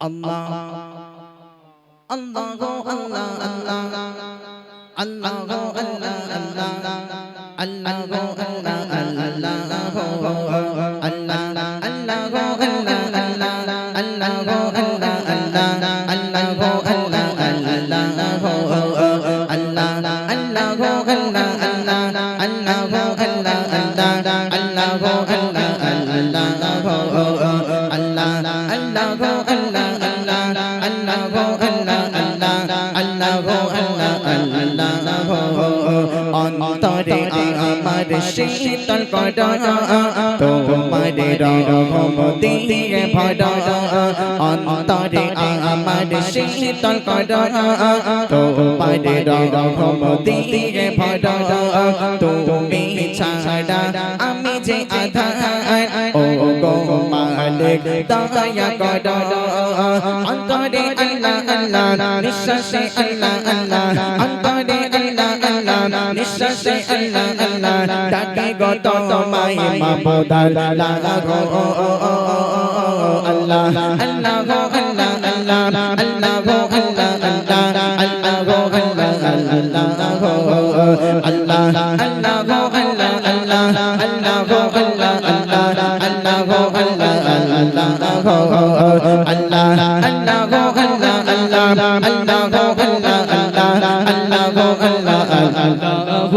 আল্লাহ আল্লাহ গো আল্লাহ আল্লাহ আল্লাহ গো আল্লাহ আল্লাহ আল্লাহ গো আল্লাহ আল্লাহ গো আল্লাহ আল্লাহ গো আল্লাহ আল্লাহ আল্লাহ গো আল্লাহ আল্লাহ আল্লাহ গো আল্লাহ আল্লাহ গো আল্লাহ আল্লাহ গো আল্লাহ আল্লাহ আল্লাহ গো আল্লাহ আল্লাহ আল্লাহ গো আল্লাহ আল্লাহ গো আল্লাহ আল্লাহ গো আল্লাহ আল্লাহ আল্লাহ গো আল্লাহ আল্লাহ আল্লাহ গো আল্লাহ আল্লাহ গো অন্তরে আমার শীতল করা তোমার রহম দিয়ে ভরা অন্তরে আমার শীতল করা তোমার রহম দিয়ে ভরা তুমি ছাড়া আমি যে আধার ও গো মালিক দয়া করো অন্তরে আল্লাহ আল্লাহ নিঃশ্বাসে আল্লাহ আল্লাহ অন্তরে আল্লাহ আল্লাহ নিঃশ্বাসে আল্লাহ আল্লাহ ডাকে গো তোমায় মাবুদ আল্লাহ গো আল্লাহ আল্লাহ গো আল্লাহ আল্লাহ আল্লাহ গো আল্লাহ আল্লাহ আল্লাহ গো আল্লাহ আল্লাহ গো আল্লাহ আল্লাহ গো আল্লাহ আল্লাহ আল্লাহ গো আল্লাহ আল্লাহ আল্লাহ গো আল্লাহ আল্লাহ গো আল্লাহ আল্লাহ গো আল্লাহ আল্লাহ আল্লাহ গো আল্লাহ আল্লাহ আল্লাহ গো আল্লাহ আল্লাহ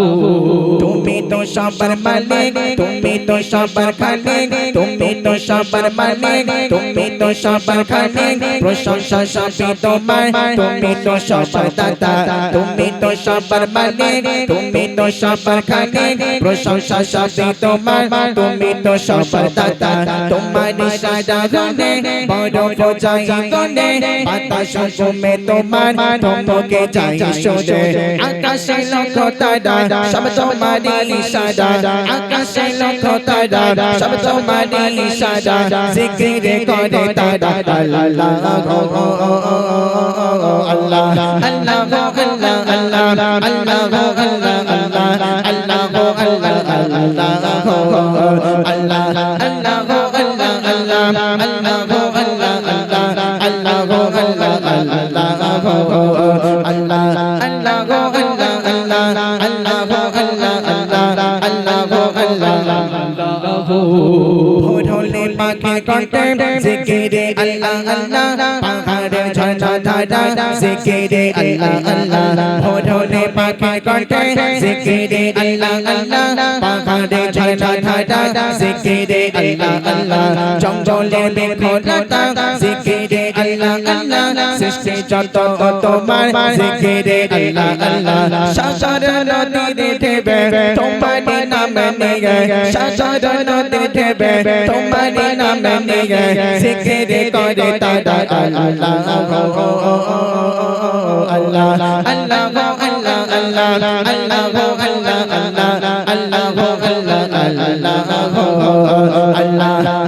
তুমি তো সবার মালিক তুমি তো সবার খালিক তুমি তো সবার মালিক তুমি তো সবার খালিক প্রশংসা সবই তোমার তুমি তো সবার দাতা তুমি তো সবার মালিক তুমি তো সবার খালিক প্রশংসা সবই তোমার তুমি তো সবার দাতা তোমার ইশারা গুনে বড় বোঝাই গুনে বাতাস ঘুমে তোমার ধমকে যাই সুরে আকাশে লক্ষ তারা সব তোমারই ইশারা আকাশে লক্ষ তারা সব তোমারই ইশারা জিকির করে তারা আল্লাহ গো আল্লাহ আল্লাহ গো আল্লাহ আল্লাহ আল্লাহ গো আল্লাহ আল্লাহ আল্লাহ গো আল্লাহ আল্লাহ গো আল্লাহ আল্লাহ গো আল্লাহ আল্লাহ আল্লাহ গো আল্লাহ আল্লাহ আল্লাহ গো আল্লাহ আল্লাহ গো আল্লাহ আল্লাহ গো আল্লাহ আল্লাহ আল্লাহ গো আল্লাহ আল্লাহ আল্লাহ গো আল্লাহ ভোর হলে পাখি কণ্ঠে জিকিরে আল্লাহ আল্লাহ পাহাড়ের ঝর্ণা ধারা জিকিরে আল্লাহ আল্লাহ ভোর হলে পাখি কণ্ঠে জিকিরে আল্লাহ আল্লাহ পাহাড়ের ঝর্ণা ধারা জিকিরে আল্লাহ আল্লাহ জঙ্গলে দেখো লতা জিকিরে আল্লাহ আল্লাহ সৃষ্টি যত তোমার জিকিরে আল্লাহ আল্লাহ সাগর নদী দেবে তোমার নাম নিয়ে সাগর নদী দেবে তোমার নাম নিয়ে জিকিরে করে তারা আল্লাহ আল্লাহ আল্লাহ গো আল্লাহ আল্লাহ আল্লাহ গো আল্লাহ আল্লাহ আল্লাহ গো আল্লাহ আল্লাহ গো আল্লাহ